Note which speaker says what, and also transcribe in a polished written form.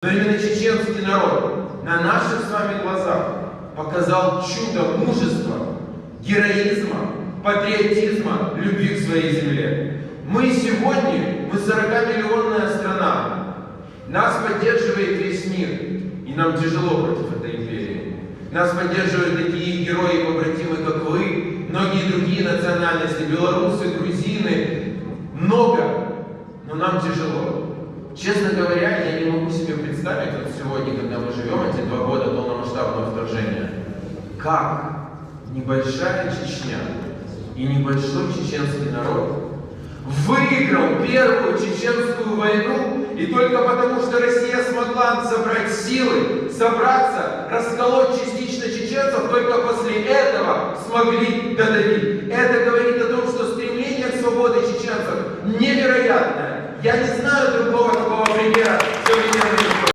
Speaker 1: Но именно чеченский народ на наших с вами глазах показал чудо мужества, героизма, патриотизма, любви к своей земле. Мы 40-миллионная страна. Нас поддерживает весь мир. И нам тяжело против этой империи. Нас поддерживают такие герои и побратимы, как вы, многие другие национальности, белорусы, грузины. Много. Но нам тяжело. Честно говоря, я не могу себе представить вот сегодня, когда мы живем эти 2 года полномасштабного вторжения, как небольшая Чечня и небольшой чеченский народ выиграл первую чеченскую войну, и только потому, что Россия смогла собрать силы, собраться, расколоть частично чеченцев, только после этого смогли додавить. Это говорит о том, что стремление к свободе чеченцев невероятное. Я не